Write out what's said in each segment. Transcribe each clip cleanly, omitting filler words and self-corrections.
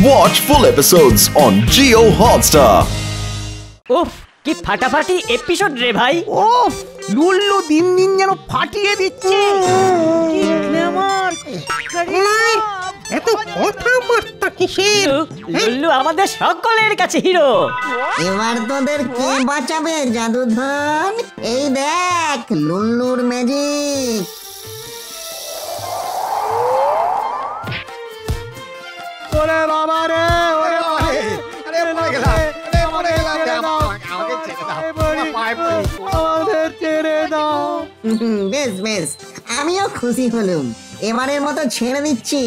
Watch full episodes on Jio Hotstar. উফ কি ফাটাফাটি এপিসোড রে ভাই। ও লুল্লু দিন দিন যেন ফাটিয়ে দিচ্ছে। কি গ্ল্যামার, এত কথাবার্তা কিসের? লুল্লু আমাদের সকলের কাছে হিরো। এবার তোদের কে বাঁচাবে জাদুধন? এই দেখ লুল্লুর ম্যাজিক। ওরে বাবা রে, ওরে বাবা রে, আরে মরে গেলাম, আরে মরে গেলাম, আমাকে ছেড়ে দাও, আমাদের ছেড়ে দাও। বেশ বেশ, আমিও খুশি হলুম, এবারের মতো ছেড়ে দিচ্ছি।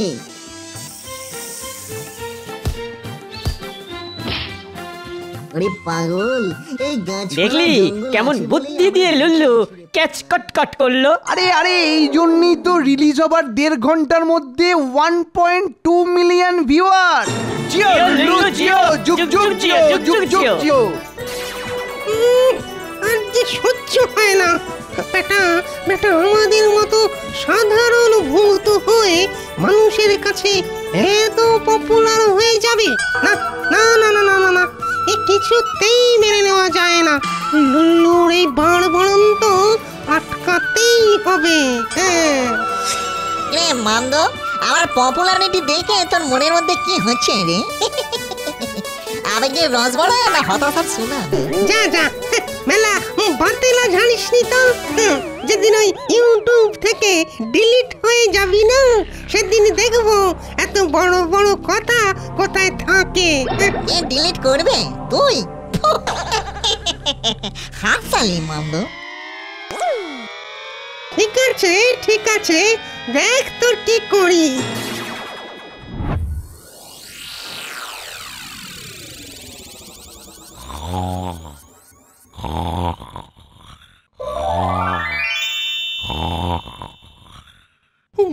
আরে পাগল, এই গাছ দেখলি কেমন বুদ্ধি দিয়ে লুল্লু ক্যাচ কট করলো। আরে আরে এই জন্যই তো রিলিজ হবার 1.5 ঘন্টার মধ্যে 1.2 মিলিয়ন ভিউয়ার। জিও লুল্লু জিও, যুগ যুগ জিও, যুগ যুগ জিও। আর যে সহ্য হয় না, বেটা বেটা আমাদের মতো সাধারণ ভূত হয়ে মানুষের কাছে এত পপুলার হয়ে যাবে না না না না না না না, এ কিছুতেই মেনে নেওয়া যায় না। লুল্লুর এই বাড়বড়ন্ত আটকাতেই হবে। হ্যাঁ রে মান্দ, আমার পপুলারিটি দেখে তোর মনের মধ্যে কি হচ্ছে রে? আবেগের রস বড় না হতাশার শোনা? যা যা মেলা বাতেলা জানিস নি তো। যেদিন ওই ইউটিউব থেকে ডিলিট হয়ে যাবি না, সেদিন দেখবো এত বড় বড় কথা কোথায় থাকে। এ ডিলিট করবে তুই? হাত সালি মান্দ। ঠিক আছে ঠিক আছে, দেখ তোর কি করি।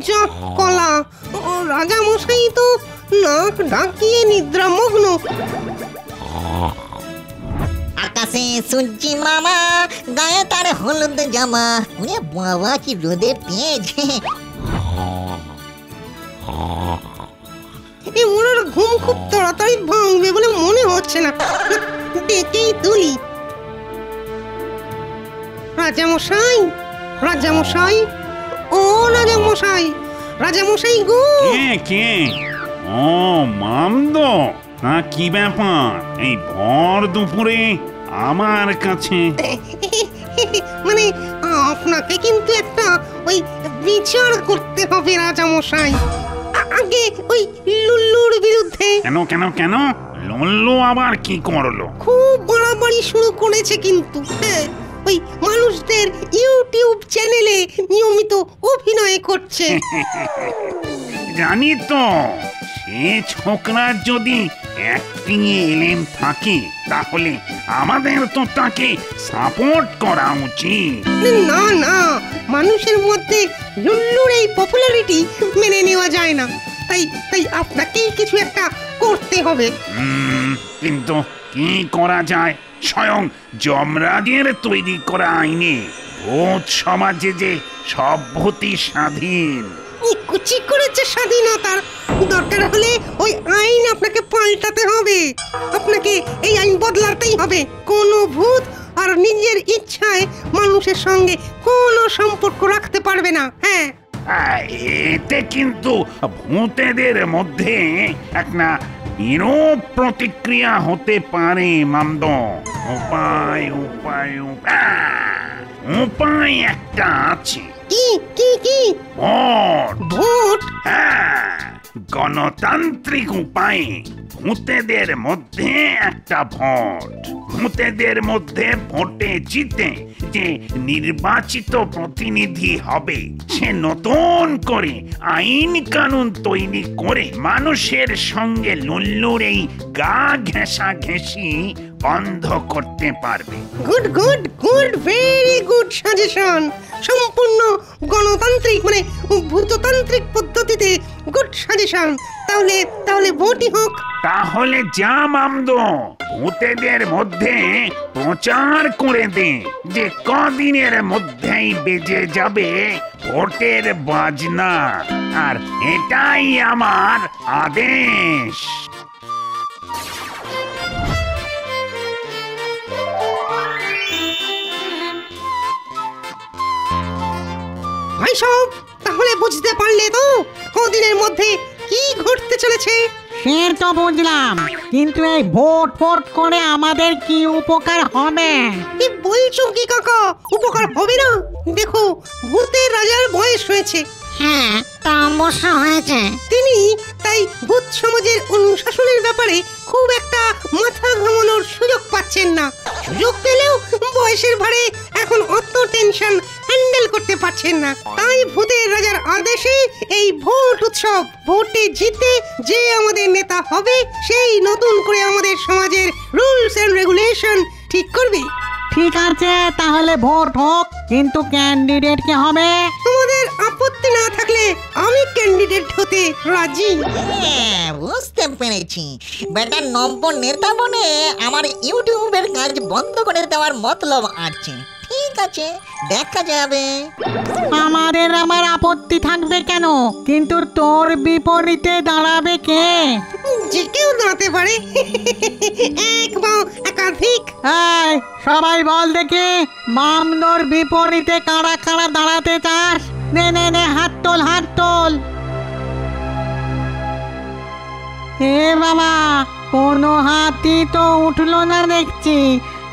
যা কলা, রাজা মশাই তো নাক ডাকিয়ে নিদ্রামগ্ন। আকাশে সূর্যি মামা, গায়ে তার হলুদ জামা, ওরে বাবা কি রোদের তেজ। এই ওনার ঘুম খুব তাড়াতাড়ি ভাঙবে বলে মনে হচ্ছে না, ডেকেই তুলি। রাজামশাই রাজামশাই, ও রাজামশাই, রাজামশাই গো। কে? ও মামদ, না কি ব্যাপার এই ভর দুপুরে আমার কাছে? মানে আপনাকে কিন্তু একটা ওই বিচার করতে হবে রাজামশাই। আগে ওই লুল্লুর বিরুদ্ধে। কেন কেন কেন? লল্লু আবার কি করলো? খুব বাড়াবাড়ি শুরু করেছে কিন্তু। হ্যাঁ, ওই মানুষদের ইউটিউব চ্যানেলে নিয়মিত অভিনয় করছে। জানি তো, সে ছোকরার যদি অ্যাক্টিং এলেম থাকে তাহলে আমাদের তো তাকে সাপোর্ট করা উচিত। না না, মানুষের মধ্যে লুল্লুর এই পপুলারিটি মেনে নেওয়া যায় না, তাই তাই আপনাকেই কিছু একটা করতে হবে। কিন্তু কি করা যায়? স্বয়ং যমরাজের তৈরি করা আইনে ভূত সমাজে যে সব ভূতই স্বাধীন। কুচি করেছে স্বাধীনতার, দরকার হলে ওই আইন আপনাকে পাল্টাতে হবে। আপনাকে এই আইন বদলাতেই হবে। কোনো ভূত আর নিজের ইচ্ছায় মানুষের সঙ্গে কোনো সম্পর্ক রাখতে পারবে না। হ্যাঁ, এতে কিন্তু ভূতেদের মধ্যে একটা বিরূপ প্রতিক্রিয়া হতে পারে মামদ। উপায় উপায় উপায় একটা আছে। কি কি কি? ভোট? হ্যাঁ, গণতান্ত্রিক উপায়ে ভূতেদের মধ্যে একটা ভোট। ভূতেদের মধ্যে ভোটে জিতে যে নির্বাচিত প্রতিনিধি হবে, সে নতুন করে আইন কানুন তৈরি করে মানুষের সঙ্গে লুল্লুর এই গা ঘেঁষা ঘেঁষি বন্ধ করতে পারবে। Good good good, very good suggestion. সম্পূর্ণ গণতান্ত্রিক মানে ভূততান্ত্রিক পদ্ধতিতে গুড সাজেশন। তাহলে তাহলে ভোটই হোক। তাহলে যা মামদ, ভূতেদের মধ্যে প্রচার করে দে যে কদিনের মধ্যেই বেজে যাবে ভোটের বাজনা, আর এটাই আমার আদেশ। সব তাহলে বুঝতে পারলে তো কদিনের মধ্যে কি ঘটতে চলেছে? সে তো বুঝলাম, কিন্তু এই ভোট ফোট করে আমাদের কি উপকার হবে? কি বলছো কি কাকা, উপকার হবে না? দেখো, ভূতের রাজার বয়স হয়েছে। হ্যাঁ, তা অবশ্য হয়েছে। তিনি তাই ভূত সমাজের অনুশাসনের ব্যাপারে খুব একটা মাথা ঘামানোর সুযোগ পাচ্ছেন না। সুযোগ পেলেও বয়সের ভারে এখন অত টেনশন হ্যান্ডেল করতে পারছেন না। তাই ভূতের রাজার আদেশে এই ভোট উৎসব, ভোটে জিতে যে আমাদের নেতা হবে সেই নতুন করে আমাদের সমাজের রুলস এন্ড রেগুলেশন ঠিক করবে। ঠিক আছে, তাহলে ভোট হোক, কিন্তু ক্যান্ডিডেট কে হবে? তোমাদের আপত্তি না থাকলে আমি ক্যান্ডিডেট হতে রাজি। হ্যাঁ, বুঝতে পেরেছি। বেটা নব্য নেতা বনে আমার ইউটিউবের কাজ বন্ধ করে দেওয়ার মতলব আছে। ঠিক আছে, দেখা যাবে। আমার আপত্তি থাকবে কেন? কিন্তু তোর বিপরীতে দাঁড়াবে কে? যে কেউ দাঁড়াতে পারে, এক বা একাধিক। এই, সবাই বল দেখি, মামদোর বিপরীতে কারা কারা দাঁড়াতে চাস? নে নে নে, হাত তোল, হাত তোল। হে বাবা, কোনো হাতই তো উঠলো না দেখছি।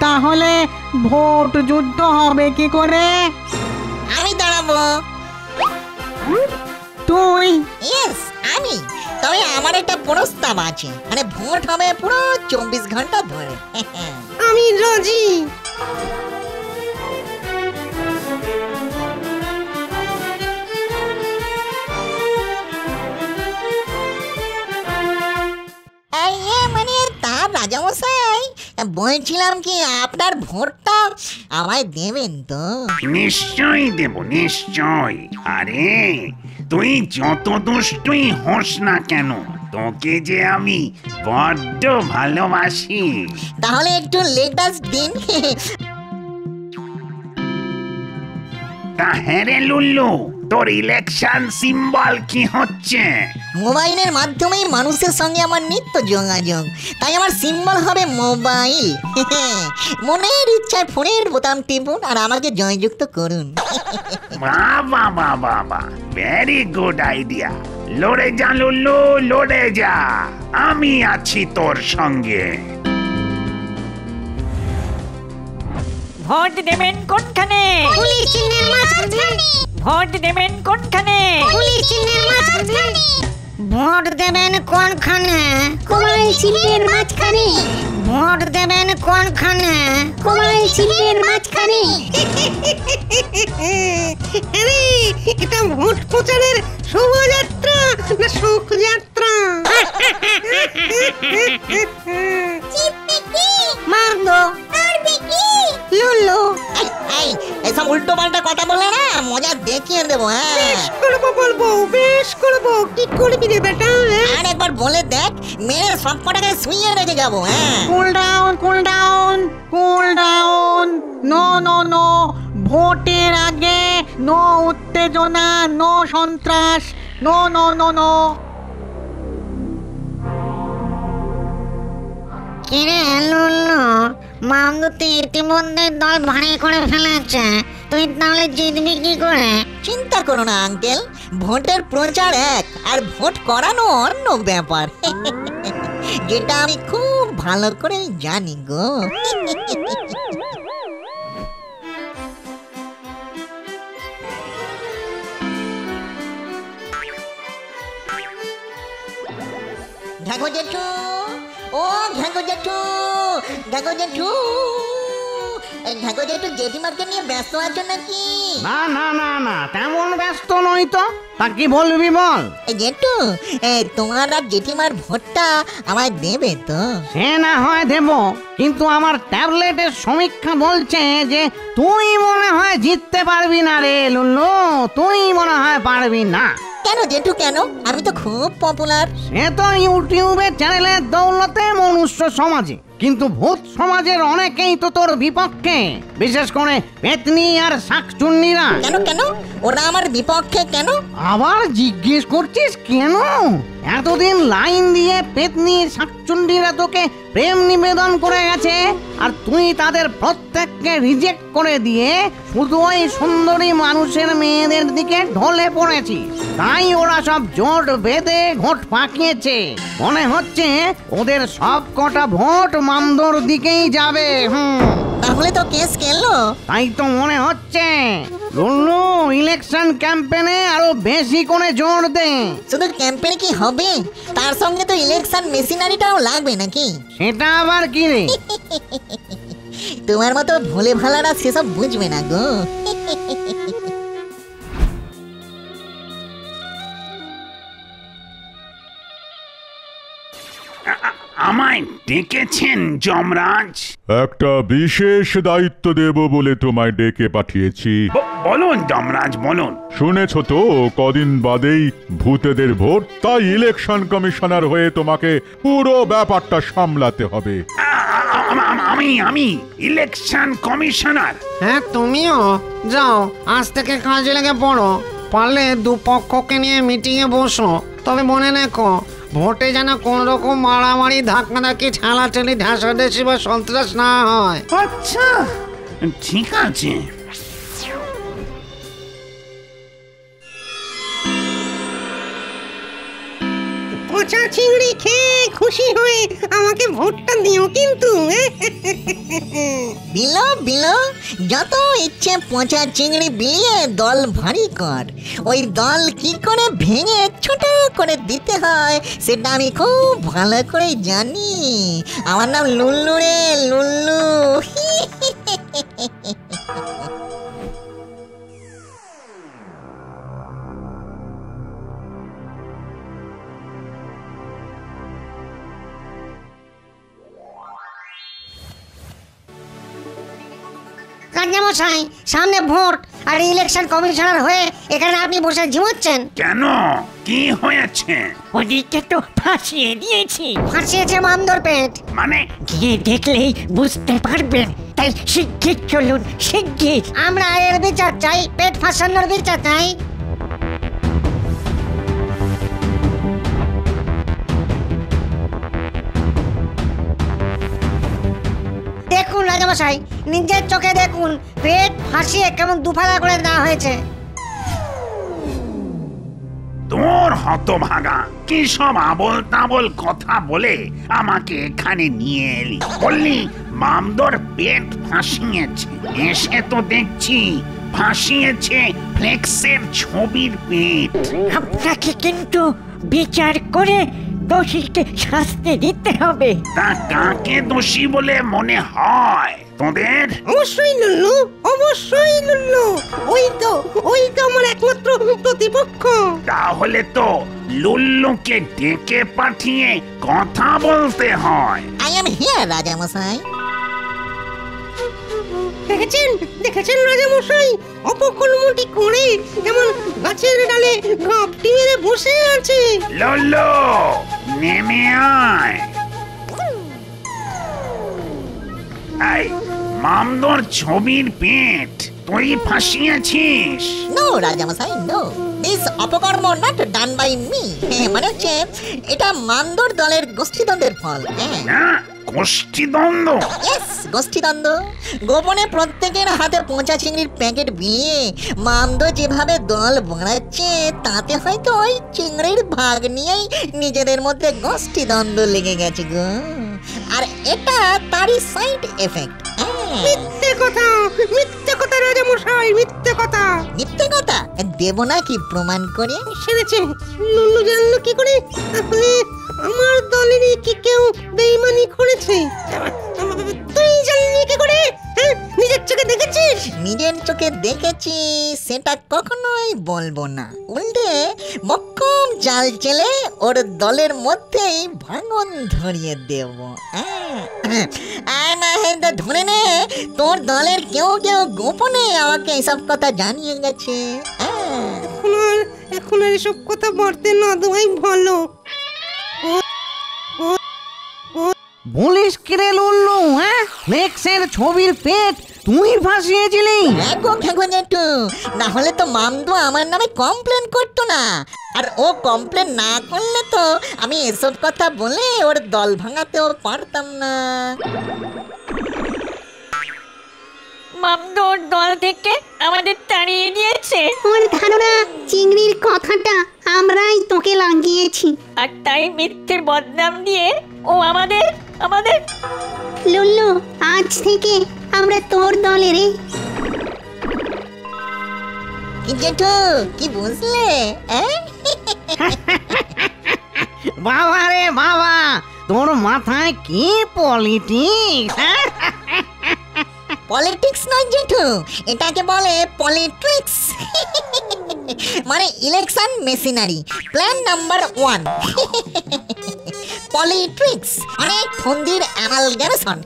তাহলে ভোট যুদ্ধ হবে কি করে? আমি দাঁড়াবো। তুই? ইয়েস, আমি। তবে আমার একটা প্রস্তাব আছে, মানে ভোট হবে পুরো 24 ঘন্টা ধরে। আমি রাজি। মানে তার রাজামশাই, বলছিলাম কি আপনার ভোটটা আমায় দেবেন তো? নিশ্চয়ই দেব, নিশ্চয়। আরে তুই যত দুষ্টুই হোস না কেন, তোকে যে আমি বড্ড ভালোবাসি। তাহলে একটু লেটাস দিন। তা হ্যাঁ রে লুল্লু, তোর ইলেকশন সিম্বল কি হচ্ছে? মোবাইলের মাধ্যমেই মানুষের সঙ্গে আমার নিত্য যোগাযোগ, তাই আমার সিম্বল হবে মোবাইল। মনের ইচ্ছায় ফোনের বোতাম টিপুন আর আমাকে জয়যুক্ত করুন। বাবা বাবা বাবা, ভেরি গুড আইডিয়া। লড়ে যা লুল্লু, লড়ে যা, আমি আছি তোর সঙ্গে। ভোট দেবেন কোনখানে? পুলিশ চিহ্নের মাঝখানে। ভোট দেবেন কোনখানে? পুলিশ চিহ্নের মাঝখানে। ভোট দেবেন কোনখানে? মোবাইল চিহ্নের মাঝখানে। ভোট দেবেন কোনখানে? মোবাইল চিহ্নের মাঝখানে। আরে, এটা ভোট প্রচারের শোভাযাত্রা না শোকযাত্রা? মারলো লুল্লু। এসব উল্টো পাল্টা কথা বলে না, মজা দেখিয়ে দেবো। হ্যাঁ, করবো, বলবো, বেশ করবো। কি করবি রে বেটা? আর একবার বলে দেখ, মেরে সব কটাকে শুইয়ে রেখে যাবো। হ্যাঁ, cool down, cool down, cool down. No no no, ভোটের আগে নো উত্তেজনা, নো সন্ত্রাস, নো নো নো নো। কিরে লুল্লু, মামদু তো ইতিমধ্যে দল ভারী করে ফেলেছে, তুই তাহলে জিতবি কি করে? চিন্তা করো না আঙ্কেল, ভোটের প্রচার এক আর ভোট করানো অন্য ব্যাপার, যেটা আমি খুব ভালো করে জানি গো। ঘাগো জেঠু, ও ঘাগো জেঠু, ঘাগো জেঠু, ঘাগো জেঠু জেঠিমাকে নিয়ে ব্যস্ত আছো নাকি? না না না না, তেমন ব্যস্ত নই তো। তা কি বলবি বল? জেঠু, তোমার আর জেঠিমার ভোটটা আমায় দেবে তো? সে না হয় দেব, কিন্তু আমার ট্যাবলেটের সমীক্ষা বলছে যে তুই মনে হয় জিততে পারবি না রে লুল্লু, তুই মনে হয় পারবি না। কেন জেঠু, কেন? আমি তো খুব পপুলার। সে তো ইউটিউবের চ্যানেলের দৌলতে মনুষ্য সমাজে, কিন্তু ভূত সমাজের অনেকেই তো তোর বিপক্ষে, বিশেষ করে পেতনি আর শাকচুন্নিরা। কেন কেন? ওরা আমার বিপক্ষে কেন? আবার জিজ্ঞেস করছিস কেন? এতদিন লাইন দিয়ে পেতনি শাকচুন্নিরা তোকে প্রেম নিবেদন করে গেছে, আর তুই তাদের প্রত্যেককে রিজেক্ট করে দিয়ে শুধু ওই সুন্দরী মানুষের মেয়েদের দিকে ঢলে পড়েছিস। তাই ওরা সব জোট বেঁধে ভোট পাকিয়েছে। মনে হচ্ছে ওদের সব কটা ভোট মামদোর দিকেই যাবে। তাহলে তো কেস খেললো। তাই তো মনে হচ্ছে। লুল্লু, ইলেকশন ক্যাম্পেনে আরো বেশি করে জোর দে। শুধু ক্যাম্পেনে কি হবে, তার সঙ্গে তো ইলেকশন মেশিনারিটাও লাগবে নাকি? সেটা আবার কি রে? তোমার মতো ভোলে ভালারা সেসব বুঝবে না গো। আমায় ডেকেছেন যমরাজ? একটা বিশেষ দায়িত্ব দেব বলে তোমায় ডেকে পাঠিয়েছি। বলুন যমরাজ, বলুন। শুনেছ তো কদিন বাদেই ভূতেদের ভোট, তাই ইলেকশন কমিশনার হয়ে তোমাকে পুরো ব্যাপারটা সামলাতে হবে। আমি ইলেকশন কমিশনার? হ্যাঁ তুমিও যাও, আজ থেকে কাজে লেগে পড়ো। পারলে দুপক্ষকে নিয়ে মিটিংয়ে বসো। তবে মনে রেখো, ভোটে যেন কোন রকম মারামারি, ধাক্কাধাক্কি, ঠেলাঠেলি, ঢাসাঢাসি বা সন্ত্রাস না হয়। আচ্ছা, ঠিক আছে। পচা চিংড়ি খেয়ে খুশি হয়ে আমাকে ভোটটা দিও কিন্তু। বিলো যত ইচ্ছে পচা চিংড়ি বিলিয়ে দল ভারী কর। ওই দল কি করে ভেঙে ছোট করে দিতে হয় সেটা আমি খুব ভালো করে জানি। আমার নাম লুল্লু রে, লুল্লু। রাজামশাই, সামনে ভোট আর ইলেকশন কমিশনার হয়ে এখানে আপনি বসে ঝিমোচ্ছেন কেন? কি হয়েছে? ওদিকে তো ফাঁসিয়ে দিয়েছি। ফাঁসিয়েছে মামদোর পেট। মানে? গিয়ে দেখলেই বুঝতে পারবেন। তাই শিগগির চলুন, শিগগির। আমরা এর বিচার চাই, পেট ফাঁসানোর বিচার চাই। দেখুন রাজামশাই, নিজের চোখে দেখুন, পেট ফাঁসিয়ে কেমন দুফালা করে দেওয়া হয়েছে। তোর হতভাগা, কি সব আবল তাবল কথা বলে আমাকে এখানে নিয়ে এলি। বললি মামদোর পেট ফাঁসিয়েছে, এসে তো দেখছি ফাঁসিয়েছে ফ্লেক্সের ছবির পেট। আপনাকে কিন্তু বিচার করে দোষীকে শাস্তি দিতে হবে। তা কাকে দোষী বলে মনে হয় তোদের? অবশ্যই লুল্লু, অবশ্যই লুল্লু। ওই তো আমার একমাত্র প্রতিপক্ষ। তাহলে তো লুল্লুকে ডেকে পাঠিয়ে কথা বলতে হয়। আই এম হিয়ার রাজামশাই। দেখেছেন রাজামশাই, অপকর্মটি করে যেমন গাছের ডালে ঘাপটি মেরে বসে আছে। লুল্লু, নেমে আয়। এই মামদোর ছবির পেট তুই ফাঁসিয়েছিস? নো রাজামশাই, নো। দিস অপকর্ম নট ডান বাই মি। মানে হচ্ছে এটা মামদোর দলের গোষ্ঠীদ্বন্দ্বের ফল। হ্যাঁ, গোষ্ঠীদ্বন্দ্ব? ইয়েস, গোষ্ঠীদ্বন্দ্ব। গোপনে প্রত্যেকের হাতে পচা চিংড়ির প্যাকেট বিলিয়ে মামদো যেভাবে দল বাড়াচ্ছে, তাতে হয়তো ওই চিংড়ির ভাগ নিয়েই নিজেদের মধ্যে গোষ্ঠীদ্বন্দ্ব লেগে গেছে গো। আর এটা তারই সাইড এফেক্ট। মিথ্যে কথা রাজামশাই, মিথ্যে কথা। মিথ্যে কথা দেব না কি প্রমাণ করে? সেরেছে। লুল্লু জানলো কি করে? তাহলে আমার দলেরই কি কেউ বেইমানি করেছে? তুই জানলি কি করে? নিজের চোখে দেখেছিস? নিজের চোখে দেখেছি সেটা কখনোই বলবো না। উল্টে মক্কম জাল চেলে ওর দলের মধ্যেই ভাঙন ধরিয়ে দেব। ধরে নে, তোর দলের কেউ গোপনে আমাকে এসব কথা জানিয়ে গেছে। এখন আর এসব কথা বাড়তে না দেওয়াই ভালো। বলিস কিরে লুল্লু? ফ্লেক্সের ছবির পেট তুই ফাঁসিয়েছিলি? ঘেগো জেঠু, না হলে তো মামদো আমার নামে কমপ্লেন করতো না। আর ও কমপ্লেন না করলে তো আমি এসব কথা বলে ওর দল ভাঙাতেও পারতাম না। মামদোর দল থেকে আমাদের তাড়িয়ে দিয়েছে। ওর ধারণা চিংড়ির কথাটা আমরাই তোকে লাগিয়েছি। আর তাই মিথ্যে বদনাম দিয়ে ও আমাদের লুল্লু, আজ থেকে আমরা তোর দলের। কি জেঠু, কি বুঝলে? বাবা রে বাবা, তোর মাথায় কি পলিটিক্স! পলিটিক্স নয় জেঠু, এটাকে বলে পলিট্রিক্স। মানে ইলেকশন মেশিনারি প্ল্যান নাম্বার 1। পলিট্রিক্স মানে ফন্দির অ্যামালগামেশন।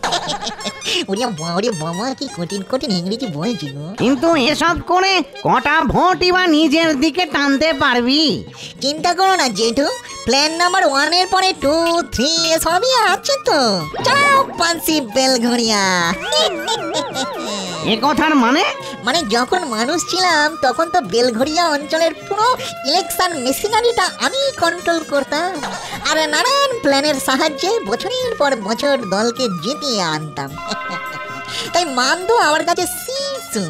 ওরে বাবা, কি কঠিন কঠিন ইংরেজি বলছি গো। কিন্তু এসব করে কটা ভোটই বা নিজের দিকে টানতে পারবি? চিন্তা করো না জেঠু, প্ল্যান নাম্বার 1 এর পরে 2, 3 সবই আছে তো। চাও পাঁচি বেলঘড়িয়া। এ কথার মানে? মানে যখন মানুষ ছিলাম তখন তো বেলঘড়িয়া অঞ্চলের পুরো ইলেকশন মেশিনারিটা আমি কন্ট্রোল করতাম। আর নানান প্ল্যানের সাহায্যে বছরের পর বছর দলকে জিতিয়ে আনতাম। তাই মামদো আমার কাছে শিশু।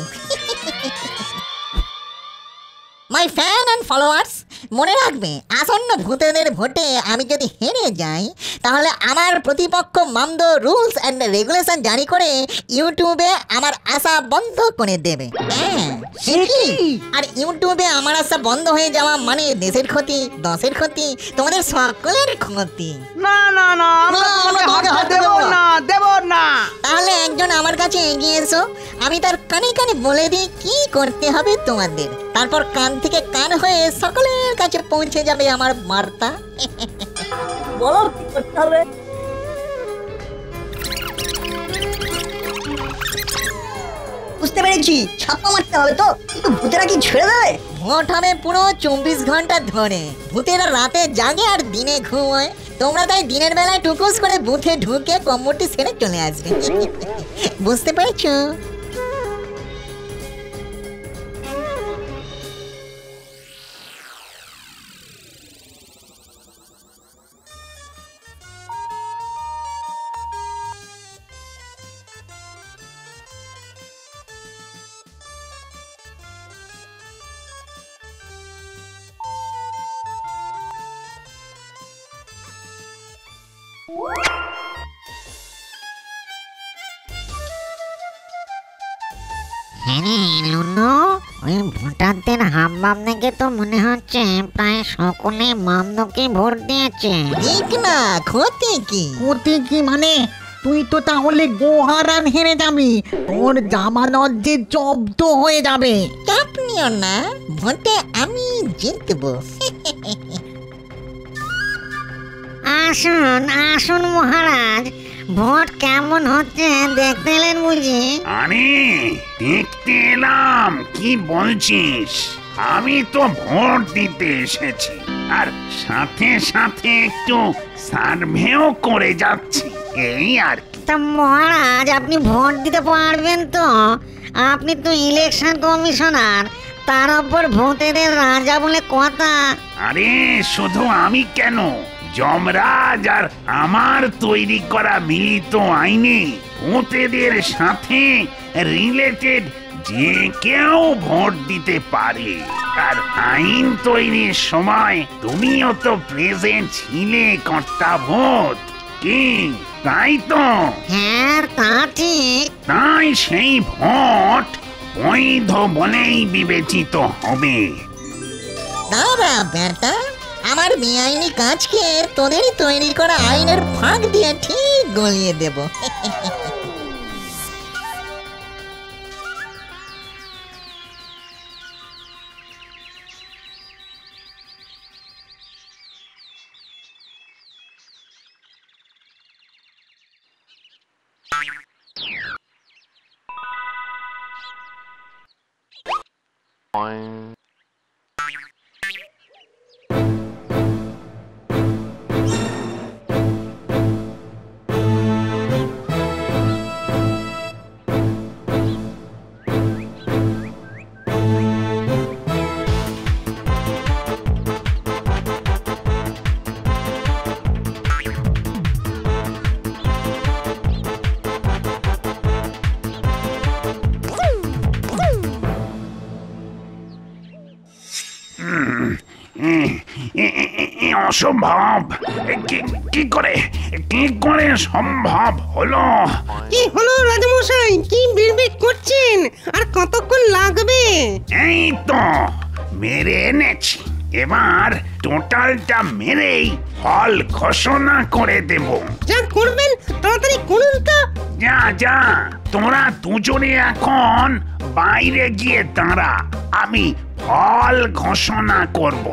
মাই ফ্যান অ্যান্ড ফলোয়ার্স, মনে রাখবে, আসন্ন ভূতেদের ভোটে আমি যদি হেরে যাই তাহলে আমার প্রতিপক্ষ মামদো রুলস অ্যান্ড রেগুলেশন জারি করে ইউটিউবে আমার আসা বন্ধ করে দেবে। আর ইউটিউবে আমার আসা বন্ধ হয়ে যাওয়া মানে দেশের ক্ষতি, দশের ক্ষতি, তোমাদের সকলের ক্ষতি। না না না, দেব না। তাহলে একজন আমার কাছে এগিয়ে এসো, আমি তার কানে কানে বলে দিই কি করতে হবে তোমাদের। তারপর কান থেকে কান হয়ে সকলের কাছে পৌঁছে যাবে আমার বার্তা। বলো কি করতে হবে। বুঝতে পেরেছি, ছাপ্পা মারতে হবে তো, কিন্তু ভূতেরা কি ছেড়ে দেয়? ভোট হবে পুরো 24 ঘন্টা ধরে। ভূতেরা রাতে জাগে আর দিনে ঘুমোয়। তোমরা তাই দিনের বেলায় টুকুস করে বুথে ঢুকে কম্বলটি ছেড়ে চলে আসবে। বুঝতে পেরেছো? ওই ভোটারদের হাবভাব দেখে তো মনে হচ্ছে প্রায় সকলে মামদোকে ভোট দিয়েছে। ঠিক না, ক্ষতি কি? ক্ষতি কি মানে? তুই তো তাহলে গোহারান হেরে যাবি, তোর জামানত যে জব্দ হয়ে যাবে। চাপ নিও না, ভোটে আমি জিতবো। আসুন আসুন মহারাজ, ভোট কেমন হচ্ছে দেখতে এলেন বুঝি? আরে দেখতে এলাম, কি বলছিস? আমি তো ভোট দিতে এসেছি, আর সাথে সাথে একটু সার্ভেও করে যাচ্ছি, এই আর কি। তা মহারাজ, আপনি ভোট দিতে পারবেন তো? আপনি তো ইলেকশন কমিশনার, তার উপর ভোটেদের রাজা বলে কথা। আরে শুধু আমি কেন, যমরাজ আর আমার তৈরি করা মিলিত আইনে ভোটেদের সাথে রিলেটেড যে কেউ ভোট দিতে পারে। আর আইন তৈরির সময় তুমিও তো প্রেজেন্ট ছিলে কর্তা ভোট, কি তাই তো? হ্যাঁ তা ঠিক। তাই সেই ভোট বৈধ বলেই বিবেচিত হবে। দাঁড়া বেটা, আমার বেআইনি কাজকে তোদেরই তৈরি করা আইনের ফাঁক দিয়ে ঠিক গলিয়ে দেব। অসম্ভব। কি করে সম্ভব হলো? কি হলো রাজমশাই, কি বিড়বিড় করছেন? আর কতক্ষণ লাগবে? এই তো মেরে এনেছি, এবার টোটালটা মেরেই ফল ঘোষণা করে দেব। যা করবেন তাড়াতাড়ি করুন তো। যা তোরা দুজনে এখন বাইরে গিয়ে দাঁড়া, আমি ফল ঘোষণা করব।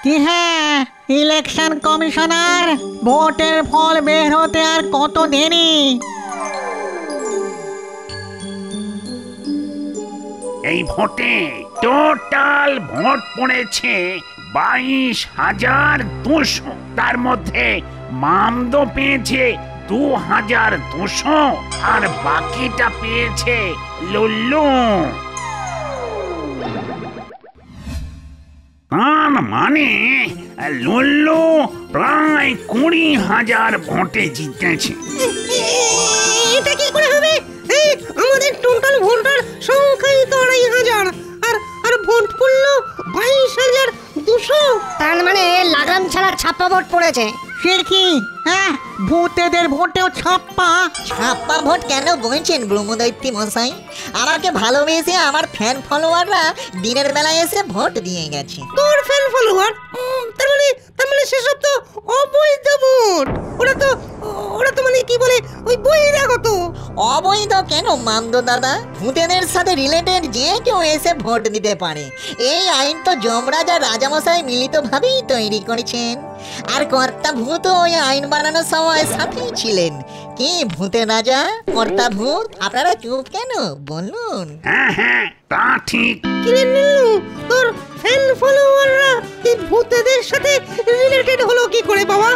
কি হ্যাঁ ইলেকশন কমিশনার, ভোটের ফল বের হতে আর কত দেরি? এই ভোটে টোটাল ভোট পড়েছে 22,200। তার মধ্যে মামদো পেয়েছে 2,200 আর বাকিটা পেয়েছে লুল্লু। তার মানে লুল্লু প্রায় 20,000 ভোটে জিতেছে। এটা কি করে হবে? আমাদের টোটাল ভোটার সংখ্যাই তো 2,500 আর ভোট পড়লো 22,200। তার মানে লাগাম ছাড়া ছাপ্পা ভোট পড়েছে। সে কি? হ্যাঁ, ভূতেদের ভোটেও ছাপ্পা? ছাপ্পা ভোট কেন বলছেন ব্রহ্মদৈত্যী মশাই? আমাকে ভালোবেসে আমার ফ্যান ফলোয়াররা দিনের বেলায় এসে ভোট দিয়ে গেছে। তোর ফ্যান ফলোয়ার? তার মানে সেসব তো অবৈধ ভোট। ওরা তো মানে কি বলে, ওই বহিরাগত। অবৈধ কেন মামদো দাদা? ভূতেদের সাথে রিলেটেড যে কেউ এসে ভোট দিতে পারে। এই আইন তো যমরাজ আর রাজামশাই মিলিতভাবেই তৈরি করেছেন। আর কর্তা ভূত ওই আইন বানানোর সময় সাথেই ছিলেন। কি ভূতের রাজা, কর্তা ভূত, আপনারা চুপ কেন বলুন? হ্যাঁ তা ঠিক। কিরে নীলু, তোর ফ্যান ফলোয়াররা এই ভূতেদের সাথে রিলেটেড হলো কি করে বাবা?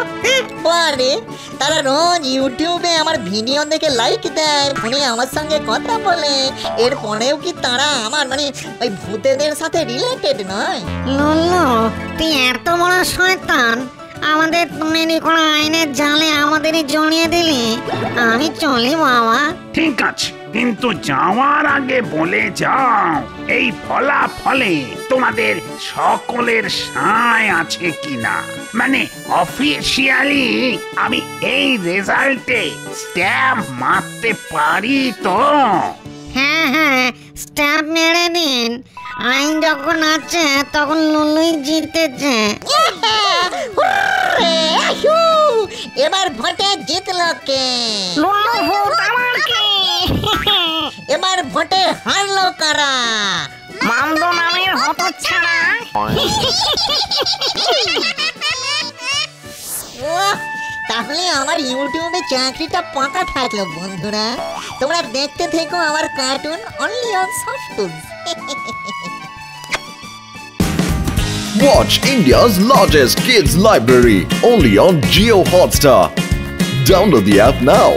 বারে, তারা রোজ ইউটিউবে আমার ভিডিও দেখে লাইক দেয়, ফোনে আমার সঙ্গে কথা বলে। এরপরেও কি তারা আমার মানে ওই ভূতেদের সাথে রিলেটেড নয়? লল্লু, তুই এত বড় শয়তান, আমাদের তৈরি করা আইনের জালে আমাদেরই জড়িয়ে দিলি। আমি চলি বাবা। ঠিক আছে, কিন্তু যাওয়ার আগে বলে যাও এই ফলাফলে তোমাদের সকলের সায় আছে কিনা। মানে অফিশিয়ালি আমি এই রেজাল্টে স্ট্যাম্প মারতে পারি তো? হ্যাঁ, স্ট্যাম্প মেরে দিন। আইন যখন আছে তখন লুলুই জিতেছে। এবার ভোটে জিতলো কে? লুলু ভোট আমার কে? এবার ভোটে হারলো কারা? মামদো নামের হতচ্ছাড়া। তাহলে আমার ইউটিউবে চাকরিটা পাকা থাকলো বন্ধুরা। তোমরা দেখতে থেকো আমার cartoon only on Softools. Watch India's largest kids library only on Jio Hotstar. Download the app now.